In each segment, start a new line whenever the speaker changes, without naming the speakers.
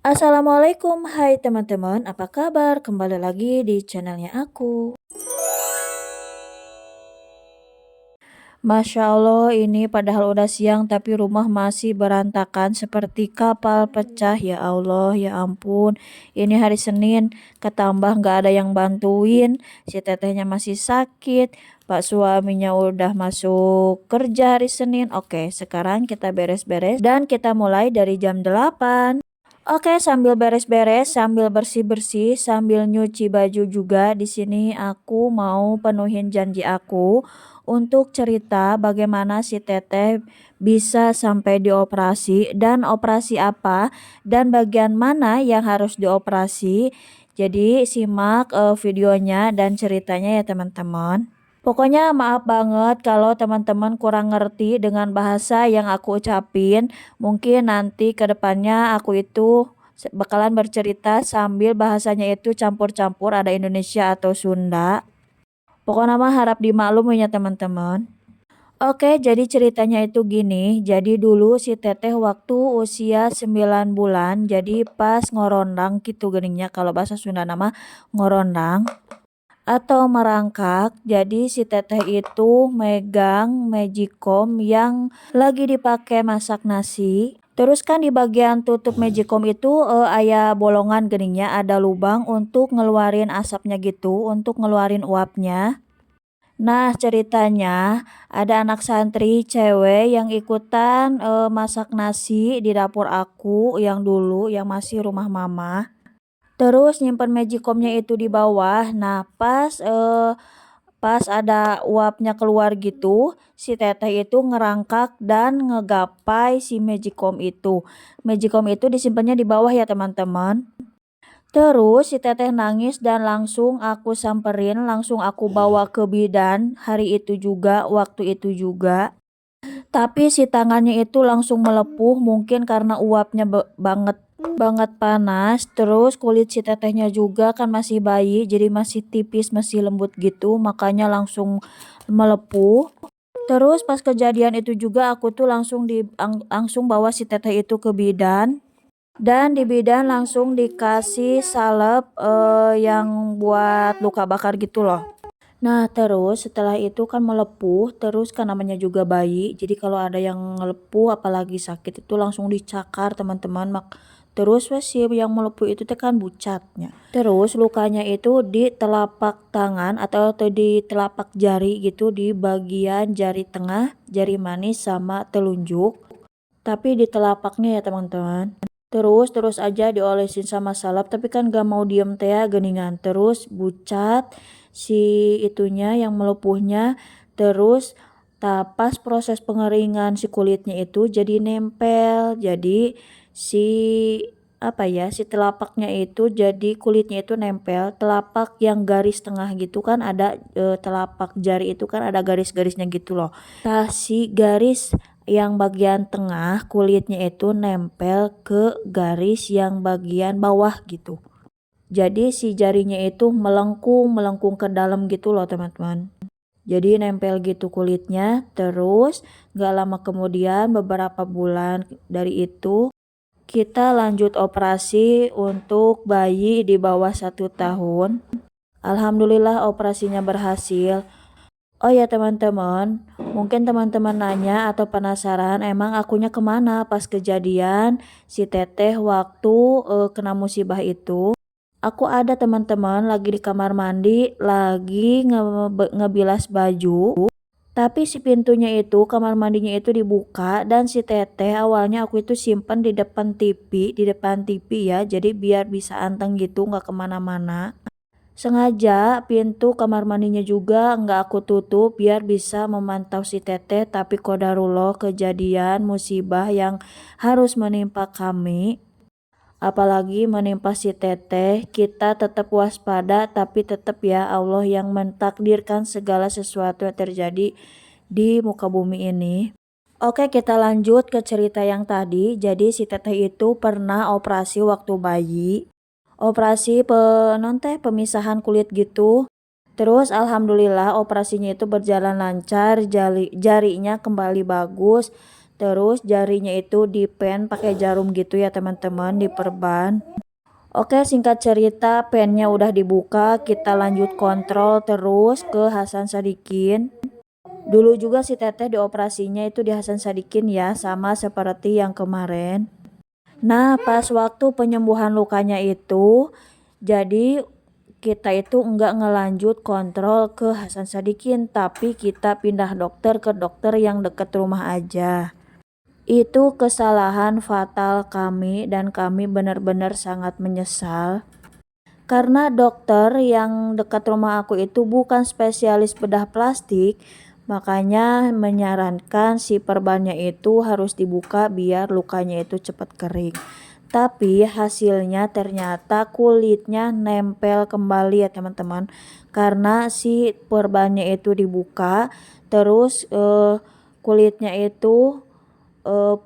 Assalamualaikum, hai teman-teman, apa kabar? Kembali lagi di channelnya aku. Masya Allah, ini padahal udah siang tapi rumah masih berantakan seperti kapal pecah. Ya Allah, ya ampun. Ini hari Senin, ketambah nggak ada yang bantuin. Si tetehnya masih sakit. Pak suaminya udah masuk kerja hari Senin. Oke, sekarang kita beres-beres dan kita mulai dari jam 8. Oke, sambil beres-beres, sambil bersih-bersih, sambil nyuci baju juga, di sini aku mau penuhin janji aku untuk cerita bagaimana si Teteh bisa sampai dioperasi dan operasi apa dan bagian mana yang harus dioperasi. Jadi simak videonya dan ceritanya ya teman-teman. Pokoknya maaf banget kalau teman-teman kurang ngerti dengan bahasa yang aku ucapin. Mungkin nanti ke depannya aku itu bakalan bercerita sambil bahasanya itu campur-campur, ada Indonesia atau Sunda. Pokoknya mah harap dimaklumi ya teman-teman. Oke, jadi ceritanya itu gini. Jadi dulu si Teteh waktu usia 9 bulan, jadi pas ngorondang gitu geningnya kalau bahasa Sunda nama ngorondang atau merangkak. Jadi si Teteh itu megang magicom yang lagi dipakai masak nasi. Terus kan di bagian tutup magicom itu aya bolongan geningnya, ada lubang untuk ngeluarin asapnya gitu, untuk ngeluarin uapnya. Nah, ceritanya ada anak santri cewek yang ikutan masak nasi di dapur aku yang dulu yang masih rumah mama. Terus nyimpen magicomnya itu di bawah. Nah, pas ada uapnya keluar gitu, si teteh itu ngerangkak dan ngegapai si magicom itu. Magicom itu disimpannya di bawah ya teman-teman. Terus si teteh nangis dan langsung aku samperin, langsung aku bawa ke bidan hari itu juga, waktu itu juga. Tapi si tangannya itu langsung melepuh mungkin karena uapnya banget banget panas. Terus kulit si tetehnya juga kan masih bayi, jadi masih tipis, masih lembut gitu, makanya langsung melepuh. Terus pas kejadian itu juga aku tuh langsung bawa si teteh itu ke bidan. Dan di bidan langsung dikasih salep yang buat luka bakar gitu loh. Nah, terus setelah itu kan melepuh, terus kan namanya juga bayi, jadi kalau ada yang melepuh apalagi sakit itu langsung dicakar teman-teman. Terus wes si yang melepuh itu teh kan bucatnya. Terus lukanya itu di telapak tangan atau di telapak jari gitu, di bagian jari tengah, jari manis sama telunjuk. Tapi di telapaknya ya teman-teman. Terus aja diolesin sama salep, tapi kan gak mau diem teh ya geningan. Terus bucat si itunya yang melepuhnya. Terus pas proses pengeringan si kulitnya itu jadi nempel. Jadi si si telapaknya itu jadi kulitnya itu nempel. Telapak yang garis tengah gitu kan ada telapak jari itu kan ada garis-garisnya gitu loh. Nah, si garis yang bagian tengah kulitnya itu nempel ke garis yang bagian bawah gitu. Jadi si jarinya itu melengkung ke dalam gitu loh teman-teman. Jadi nempel gitu kulitnya. Terus gak lama kemudian beberapa bulan dari itu kita lanjut operasi untuk bayi di bawah 1 tahun. Alhamdulillah operasinya berhasil. Oh ya teman-teman, mungkin teman-teman nanya atau penasaran emang akunya kemana pas kejadian si teteh waktu kena musibah itu. Aku ada teman-teman lagi di kamar mandi, lagi ngebilas baju. Tapi si pintunya itu, kamar mandinya itu dibuka dan si teteh awalnya aku itu simpen di depan TV ya. Jadi biar bisa anteng gitu nggak kemana-mana. Sengaja pintu kamar mandinya juga nggak aku tutup biar bisa memantau si teteh, tapi kodarullah kejadian musibah yang harus menimpa kami. Apalagi menimpa si teteh, kita tetap waspada tapi tetap ya Allah yang mentakdirkan segala sesuatu yang terjadi di muka bumi ini. Oke, kita lanjut ke cerita yang tadi. Jadi si teteh itu pernah operasi waktu bayi. Operasi pemisahan kulit gitu. Terus alhamdulillah operasinya itu berjalan lancar, jarinya kembali bagus. terus jarinya itu dipen pakai jarum gitu ya teman-teman, diperban. Oke, singkat cerita pennya udah dibuka, kita lanjut kontrol terus ke Hasan Sadikin. Dulu juga si Teteh dioperasinya itu di Hasan Sadikin ya, sama seperti yang kemarin. Nah, pas waktu penyembuhan lukanya itu, jadi kita itu enggak ngelanjut kontrol ke Hasan Sadikin, tapi kita pindah dokter ke dokter yang deket rumah aja. Itu kesalahan fatal kami dan kami benar-benar sangat menyesal. Karena dokter yang dekat rumah aku itu bukan spesialis bedah plastik, makanya menyarankan si perbannya itu harus dibuka biar lukanya itu cepat kering. Tapi hasilnya ternyata kulitnya nempel kembali ya teman-teman. Karena si perbannya itu dibuka, terus kulitnya itu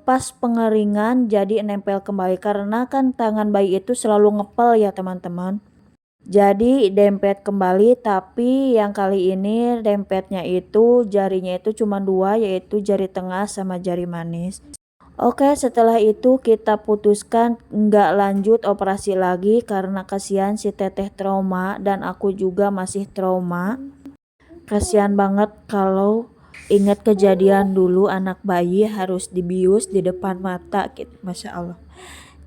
pas pengeringan jadi nempel kembali. Karena kan tangan bayi itu selalu ngepel ya teman-teman. Jadi dempet kembali, tapi yang kali ini dempetnya itu jarinya itu cuma 2, yaitu jari tengah sama jari manis. Oke, setelah itu kita putuskan nggak lanjut operasi lagi karena kasihan si Teteh trauma dan aku juga masih trauma. Kasihan banget kalau ingat kejadian dulu anak bayi harus dibius di depan mata gitu, Masya Allah.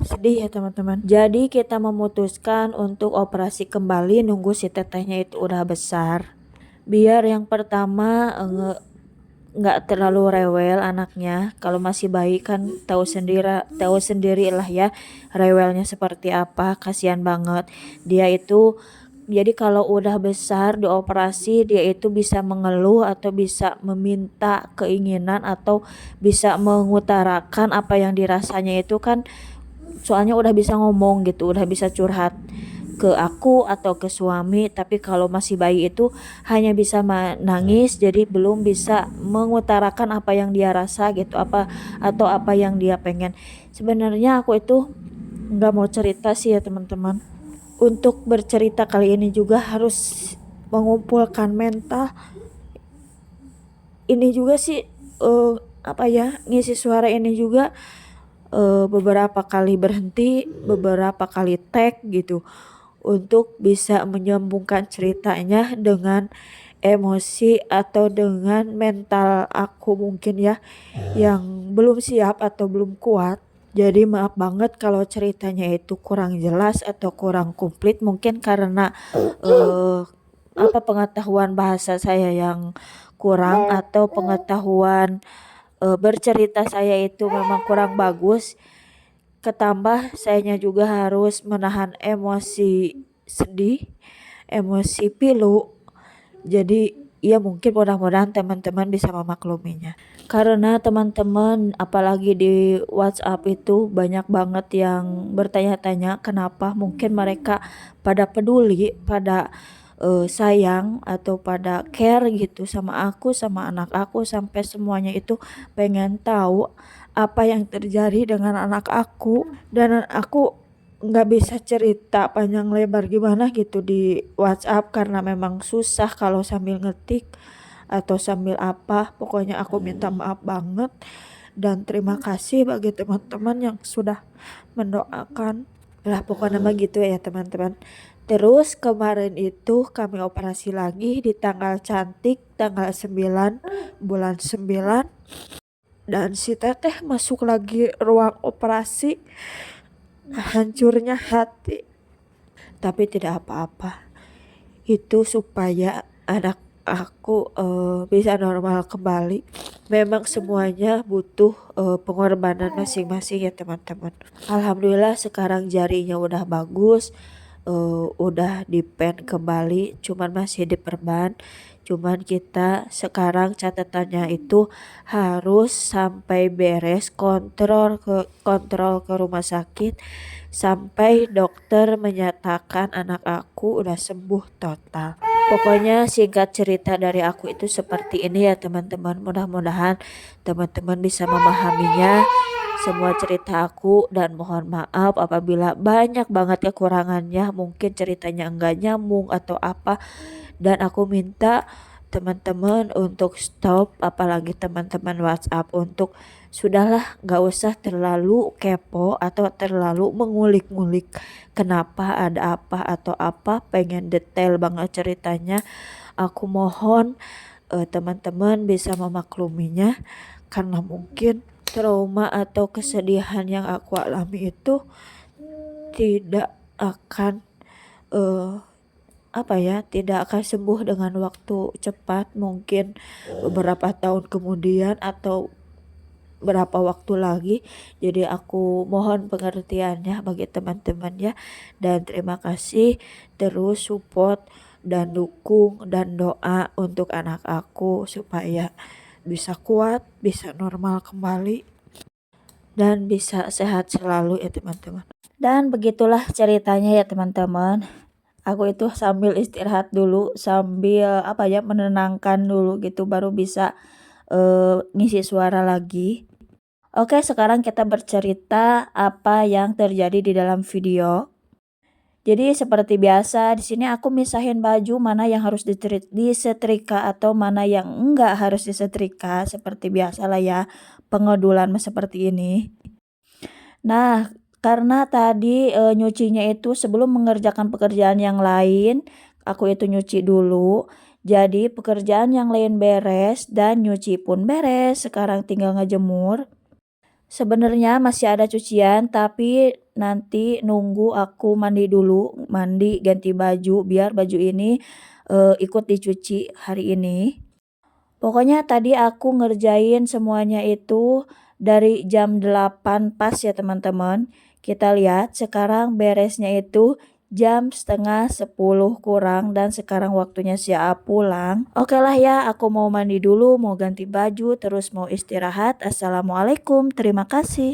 Sedih ya teman-teman. Jadi kita memutuskan untuk operasi kembali nunggu si tetehnya itu udah besar. Biar yang pertama nggak terlalu rewel anaknya. Kalau masih bayi kan tahu sendiri lah ya rewelnya seperti apa. Kasihan banget. Dia itu jadi kalau udah besar dioperasi dia itu bisa mengeluh atau bisa meminta keinginan atau bisa mengutarakan apa yang dirasanya itu kan, soalnya udah bisa ngomong gitu, udah bisa curhat ke aku atau ke suami. Tapi kalau masih bayi itu hanya bisa nangis, jadi belum bisa mengutarakan apa yang dia rasa gitu, apa atau apa yang dia pengen. Sebenarnya aku itu nggak mau cerita sih ya teman-teman. Untuk bercerita kali ini juga harus mengumpulkan mental. Ini juga sih apa ya, ngisi suara ini juga beberapa kali berhenti, beberapa kali tag gitu untuk bisa menyambungkan ceritanya dengan emosi atau dengan mental aku mungkin ya yang belum siap atau belum kuat. Jadi maaf banget kalau ceritanya itu kurang jelas atau kurang komplit, mungkin karena apa pengetahuan bahasa saya yang kurang atau pengetahuan bercerita saya itu memang kurang bagus. Ketambah sayanya juga harus menahan emosi sedih, emosi pilu. Jadi ya mungkin mudah-mudahan teman-teman bisa memakluminya. Karena teman-teman apalagi di WhatsApp itu banyak banget yang bertanya-tanya kenapa, mungkin mereka pada peduli, pada sayang atau pada care gitu sama aku, sama anak aku, sampai semuanya itu pengen tahu apa yang terjadi dengan anak aku. Dan aku nggak bisa cerita panjang lebar gimana gitu di WhatsApp karena memang susah kalau sambil ngetik atau sambil apa. Pokoknya aku minta maaf banget dan terima kasih bagi teman-teman yang sudah mendoakan. Lah pokoknya mah gitu ya teman-teman. Terus kemarin itu kami operasi lagi di tanggal cantik, tanggal 9 bulan 9. Dan si teteh masuk lagi ruang operasi. Hancurnya hati. Tapi tidak apa-apa. Itu supaya anak aku bisa normal kembali. Memang semuanya butuh pengorbanan masing-masing ya teman-teman. Alhamdulillah sekarang jarinya udah bagus, udah dipen kembali, cuman masih diperban. Cuman kita sekarang catatannya itu harus sampai beres kontrol ke rumah sakit sampai dokter menyatakan anak aku udah sembuh total. Pokoknya singkat cerita dari aku itu seperti ini ya teman-teman. Mudah-mudahan teman-teman bisa memahaminya semua cerita aku dan mohon maaf apabila banyak banget kekurangannya, mungkin ceritanya enggak nyambung atau apa. Dan aku minta teman-teman untuk stop, apalagi teman-teman WhatsApp, untuk sudahlah, gak usah terlalu kepo atau terlalu mengulik-ngulik kenapa, ada apa atau apa, pengen detail banget ceritanya. Aku mohon teman-teman bisa memakluminya, karena mungkin trauma atau kesedihan yang aku alami itu tidak akan tidak akan sembuh dengan waktu cepat, mungkin beberapa tahun kemudian atau berapa waktu lagi. Jadi aku mohon pengertiannya bagi teman-teman ya, dan terima kasih terus support dan dukung dan doa untuk anak aku supaya bisa kuat, bisa normal kembali, dan bisa sehat selalu ya teman-teman. Dan begitulah ceritanya ya teman-teman. Aku itu sambil istirahat dulu, sambil menenangkan dulu gitu, baru bisa ngisi suara lagi. Oke, sekarang kita bercerita apa yang terjadi di dalam video. Jadi seperti biasa di sini aku misahin baju mana yang harus disetrika atau mana yang enggak harus disetrika, seperti biasa lah ya, pengedulan seperti ini. Nah, karena tadi nyucinya itu sebelum mengerjakan pekerjaan yang lain, aku itu nyuci dulu. Jadi pekerjaan yang lain beres dan nyuci pun beres. Sekarang tinggal ngejemur. Sebenarnya masih ada cucian, tapi nanti nunggu aku mandi dulu, mandi ganti baju biar baju ini ikut dicuci hari ini. Pokoknya tadi aku ngerjain semuanya itu dari jam 8 pas ya teman-teman. Kita lihat sekarang beresnya itu jam setengah 10 kurang, dan sekarang waktunya siap pulang. Oke lah ya, aku mau mandi dulu, mau ganti baju, terus mau istirahat. Assalamualaikum, terima kasih.